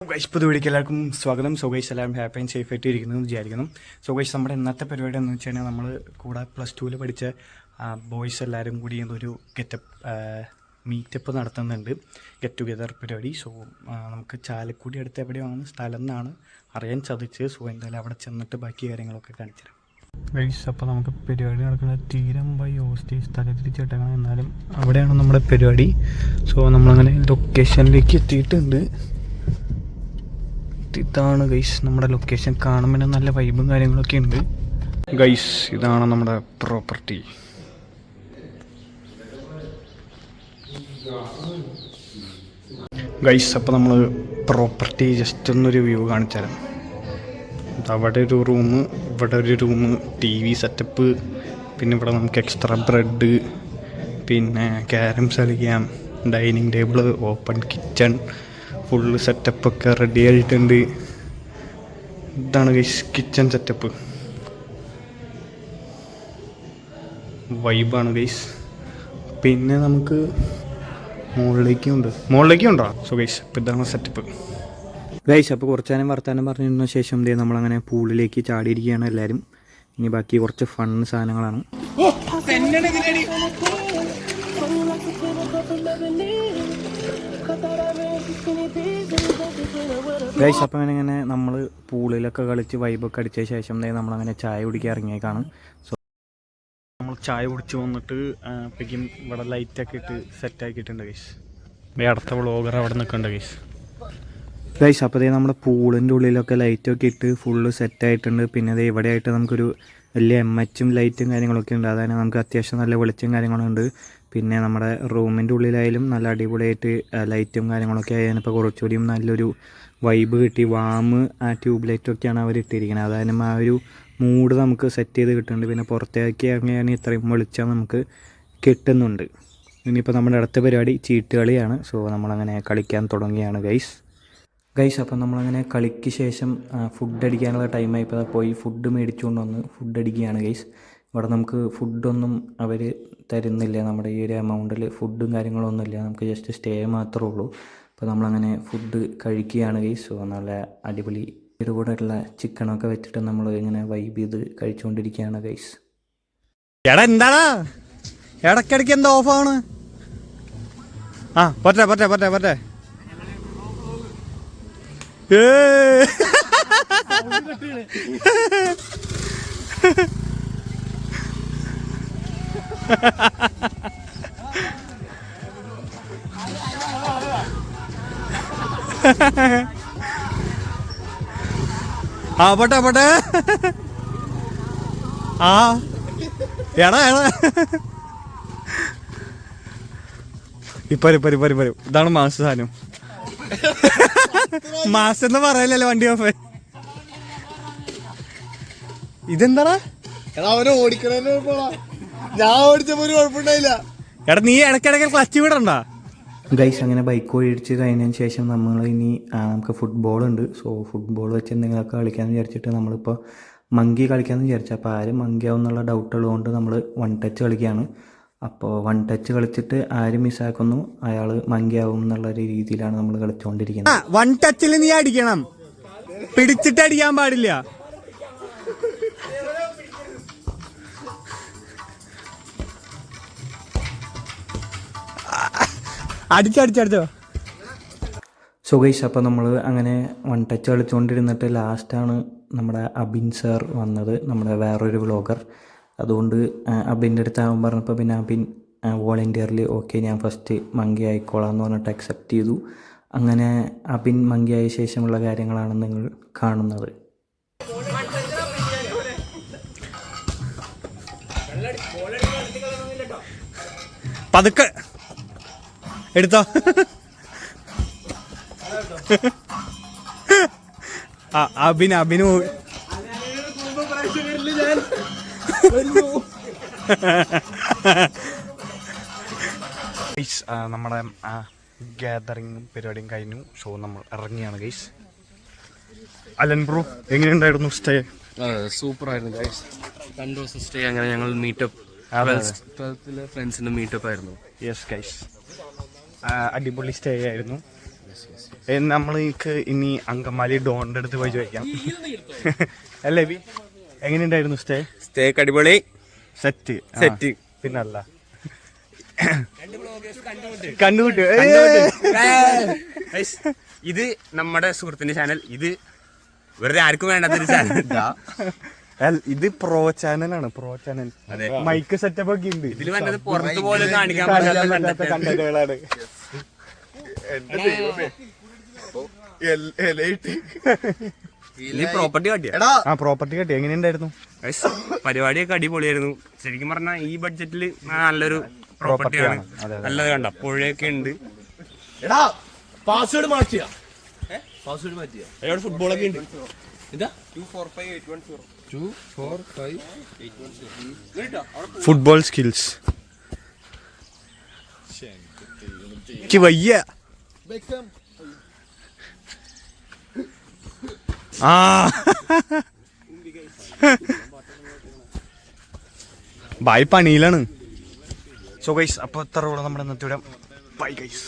പുതിയ വീഡിയോക്ക് എല്ലാവർക്കും സ്വാഗതം. സോഗൈസ് എല്ലാവരും ഹാപ്പി ആൻഡ് സേഫ് ആയിട്ട് ഇരിക്കുന്നു വിചാരിക്കുന്നു. സോഗൈസ് നമ്മുടെ ഇന്നത്തെ പരിപാടി എന്ന് വെച്ച് കഴിഞ്ഞാൽ നമ്മൾ കൂടെ +2 പഠിച്ച ബോയ്സ് എല്ലാവരും കൂടി ഒരു മീറ്റപ്പ് നടത്തുന്നുണ്ട്, ഗെറ്റ് ടുഗെദർ പരിപാടി. സോ നമുക്ക് ചാലക്കുടി അടുത്ത് എവിടെയാണ് സ്ഥലം എന്നാണ് അറിയാൻ സാധിച്ചത്. സോ എന്തായാലും അവിടെ ചെന്നിട്ട് ബാക്കി കാര്യങ്ങളൊക്കെ കാണിച്ചു തരാം ഗൈസ്. അപ്പോൾ നമുക്ക് പരിപാടി നടക്കുന്നത് തീരമ്പൈ ഹോസ്റ്റേജ് സ്ഥലത്തിരിച്ചേട്ടാണ്, എന്നാലും അവിടെയാണ് നമ്മുടെ പരിപാടി. സോ നമ്മളങ്ങനെ ലൊക്കേഷനിലേക്ക് എത്തിയിട്ടുണ്ട്. ഇതാണ് ഗൈസ് നമ്മുടെ ലൊക്കേഷൻ. കാണുമ്പോൾ നല്ല വൈബും കാര്യങ്ങളൊക്കെ ഉണ്ട് ഗൈസ്. ഇതാണ് നമ്മുടെ പ്രോപ്പർട്ടി. ഗൈസ് അപ്പോൾ നമ്മൾ പ്രോപ്പർട്ടി ജസ്റ്റ് ഒന്നൊരു വ്യൂ കാണിച്ചു തരാം. അവിടെ ഒരു റൂം, ഇവിടെ ഒരു റൂം, TV സെറ്റപ്പ്, പിന്നെ ഇവിടെ നമുക്ക് എക്സ്ട്രാ ബ്രെഡ്, പിന്നെ ക്യാരംസ് കളിക്കാം, dining table, open kitchen, full സെറ്റപ്പൊക്കെ റെഡി ആയിട്ടുണ്ട്. ഇതാണ് ഗൈസ് കിച്ചൺ സെറ്റപ്പ്, വൈബാണ് ഗൈസ്. പിന്നെ നമുക്ക് മുകളിലേക്കും ഉണ്ടോ. സോ ഗൈസ് അപ്പോൾ ഇതാണ് സെറ്റപ്പ് ഗൈസ്. അപ്പോൾ കുറച്ച് നേരം വർത്താനം പറഞ്ഞിരുന്ന ശേഷം നമ്മളങ്ങനെ പൂളിലേക്ക് ചാടിയിരിക്കുകയാണ് എല്ലാവരും. ഇനി ബാക്കി കുറച്ച് ഫൺ സാധനങ്ങളാണ്. ഗൈസ് അപ്പോൾ ഇങ്ങനെ നമ്മൾ പൂളിലൊക്കെ കളിച്ച് വൈബൊക്കെ അടിച്ച ശേഷം നമ്മളങ്ങനെ ചായ കുടിക്കാൻ ഇറങ്ങിയേക്കാണ്. സോ നമ്മൾ ചായ കുടിച്ച് വന്നിട്ട് അപ്പോഴേക്കും ഇവിടെ ലൈറ്റൊക്കെ ഇട്ട് സെറ്റാക്കിയിട്ടുണ്ട് ഗൈസ്. അടുത്ത വ്ളോഗർ അവിടെ നിൽക്കുന്നുണ്ട് ഗൈസ്. ഗൈസ് അപ്പോൾ നമ്മുടെ പൂളിൻ്റെ ഉള്ളിലൊക്കെ ലൈറ്റൊക്കെ ഇട്ട് ഫുള്ള് സെറ്റായിട്ടുണ്ട്. പിന്നെ ഇവിടെ ആയിട്ട് നമുക്കൊരു വലിയ MHും ലൈറ്റും കാര്യങ്ങളൊക്കെ ഉണ്ട്. അതായത് നമുക്ക് അത്യാവശ്യം നല്ല വെളിച്ചം കാര്യങ്ങളുണ്ട്. പിന്നെ നമ്മുടെ റൂമിൻ്റെ ഉള്ളിലായാലും നല്ല അടിപൊളിയായിട്ട് ലൈറ്റും കാര്യങ്ങളൊക്കെ ആയതിനിപ്പോൾ കുറച്ചുകൂടിയും നല്ലൊരു വൈബ് കിട്ടി. ട്യൂബ് ലൈറ്റൊക്കെയാണ് അവർ ഇട്ടിരിക്കുന്നത്. അതായത് ആ ഒരു മൂഡ് നമുക്ക് സെറ്റ് ചെയ്ത് കിട്ടുന്നുണ്ട്. പിന്നെ പുറത്തേക്ക് ഇറങ്ങിയാണ് ഇത്രയും വെളിച്ചം നമുക്ക് കിട്ടുന്നുണ്ട്. ഇനിയിപ്പോൾ നമ്മുടെ അടുത്ത പരിപാടി ചീട്ട് കളിയാണ്. സോ നമ്മളങ്ങനെ കളിക്കാൻ തുടങ്ങിയാണ് ഗൈസ്. അപ്പോൾ നമ്മളങ്ങനെ കളിക്ക് ശേഷം ഫുഡ് അടിക്കാനുള്ള ടൈമായിപ്പോൾ പോയി ഫുഡ് മേടിച്ചുകൊണ്ട് വന്ന് ഫുഡ് അടിക്കുകയാണ് ഗൈസ്. ഇവിടെ നമുക്ക് ഫുഡൊന്നും അവർ തരുന്നില്ല. നമ്മുടെ ഈ ഒരു എമൗണ്ടിൽ ഫുഡും കാര്യങ്ങളൊന്നുമില്ല, നമുക്ക് ജസ്റ്റ് സ്റ്റേ മാത്രമേ ഉള്ളൂ. അപ്പോൾ നമ്മളങ്ങനെ ഫുഡ് കഴിക്കുകയാണ് ഗൈസ്. സോ നല്ല അടിപൊളി കൂടെയുള്ള ചിക്കനൊക്കെ വെച്ചിട്ട് നമ്മൾ ഇങ്ങനെ വൈബ് ചെയ്ത് കഴിച്ചുകൊണ്ടിരിക്കുകയാണ് ഗൈസ്. എന്താടാ ഇടയ്ക്കിടയ്ക്ക് എന്താ ഓഫാണ്? പറ്റേ പോട്ടെ എടാ ഇപ്പൊ ഇതാണ് മാസ സാധനം. മാസം എന്ന് പറയലല്ലോ വണ്ടി ഓഫ്. ഇതെന്താടാ അവനെ ഓടിക്കണ ഞാൻ ഓടിച്ചപ്പോ ഒരു കുഴപ്പമുണ്ടായില്ല. എടാ നീ ഇടയ്ക്കിടയ്ക്ക് ക്ലച്ച് വിടണ്ട ഗൈസ്. അങ്ങനെ ബൈക്ക് ഓടിച്ച് കഴിഞ്ഞതിന് ശേഷം നമ്മൾ ഇനി നമുക്ക് ഫുട്ബോളുണ്ട്. സോ ഫുട്ബോൾ വെച്ച് എന്തെങ്കിലുമൊക്കെ കളിക്കാമെന്ന് വിചാരിച്ചിട്ട് നമ്മളിപ്പോൾ മങ്കി കളിക്കാമെന്ന് വിചാരിച്ചു. അപ്പോൾ ആരും മങ്കി ആവുമെന്നുള്ള ഡൗട്ട് ഉള്ളതുകൊണ്ട് നമ്മൾ 1 ടച്ച് കളിക്കുകയാണ്. അപ്പോൾ 1 ടച്ച് കളിച്ചിട്ട് ആരും മിസ്സാക്കുന്നു അയാൾ മങ്കി ആവും എന്നുള്ള ഒരു രീതിയിലാണ് നമ്മൾ കളിച്ചുകൊണ്ടിരിക്കുന്നത്. 1 ടച്ചിൽ നീ അടിക്കണം, പിടിച്ചിട്ട് അടിക്കാൻ പാടില്ല. അടിച്ചോ. സോ ഗൈസ് അപ്പോൾ നമ്മൾ അങ്ങനെ 1 ടച്ച് കളിച്ചുകൊണ്ടിരുന്നിട്ട് ലാസ്റ്റാണ് നമ്മുടെ അബിൻ സാർ വന്നത്, നമ്മുടെ വേറൊരു വ്ളോഗർ. അതുകൊണ്ട് അബിൻ്റെ അടുത്ത് ആവാൻ പറഞ്ഞപ്പോൾ പിന്നെ അബിൻ വോളണ്ടിയർലി ഓക്കെ ഞാൻ ഫസ്റ്റ് മങ്കി ആയിക്കോളാം എന്ന് പറഞ്ഞിട്ട് അക്സെപ്റ്റ് ചെയ്തു. അങ്ങനെ അബിൻ മങ്കി ആയ ശേഷമുള്ള കാര്യങ്ങളാണ് നിങ്ങൾ കാണുന്നത്. പതുക്കെ എടുത്തോ. അബിന് നമ്മുടെ ഗ്യാതറിങ്ങും പരിപാടിയും കഴിഞ്ഞു. സോ നമ്മൾ ഇറങ്ങിയാണ് ഗൈസ്. അലൻ ബ്രോ എങ്ങനെയുണ്ടായിരുന്നു സ്റ്റേ? സൂപ്പർ ആയിരുന്നു ഗൈസ്. 2 ദിവസം സ്റ്റേ. അങ്ങനെ ഞങ്ങൾ മീറ്റപ്പ് 12th ഫ്രണ്ട്സിൻ്റെ മീറ്റപ്പ് ആയിരുന്നു. യെസ് ഗൈസ്, അടിപൊളി സ്റ്റേ ആയിരുന്നു. നമ്മൾക്ക് ഇനി അങ്കമാലി ഡോണിന്റെ അടുത്ത് പോയി ചോദിക്കാം. അല്ലേ ബി, എങ്ങനെയുണ്ടായിരുന്നു സ്റ്റേ? അടിപൊളി, സെറ്റ് പിന്നല്ല കണ്ടുപിട്ട്. ഇത് നമ്മുടെ സുഹൃത്തിന്റെ ചാനൽ. ഇത് വെറുതെ ആർക്കും വേണ്ടാത്തൊരു ചാനൽ. ഇത് പ്രോ ചാനലാണ്. പ്രോ ചാനൽ മൈക്ക് സെറ്റപ്പ് ഒക്കെ ഉണ്ട്. ഇതിൽ വന്നത് പുറത്ത് പോലും കാണിക്കാൻ പറ്റാത്ത കണ്ടന്റുകളാണ്. പ്രോപ്പർട്ടി കാട്ടിയ പ്രോപ്പർട്ടി കാട്ടി എങ്ങനെയുണ്ടായിരുന്നു? പരിപാടിയൊക്കെ അടിപൊളിയായിരുന്നു. ശരിക്കും പറഞ്ഞാൽ ഈ ബഡ്ജറ്റിൽ നല്ലൊരു പ്രോപ്പർട്ടിയാണ്. നല്ലത് കണ്ട പുഴയൊക്കെ ഉണ്ട്. പാസ്വേഡ് മാറ്റിയ ഫുട്ബോളൊക്കെ ഉണ്ട്. ഫുട്ബോൾ സ്കിൽസ് വയ്യ. ബായ് പണിയിലാണ്. സോ ഗൈസ്, അപ്പോൾ എത്ര നമ്മുടെ ഇന്നത്തെ ബൈ ഗൈസ്.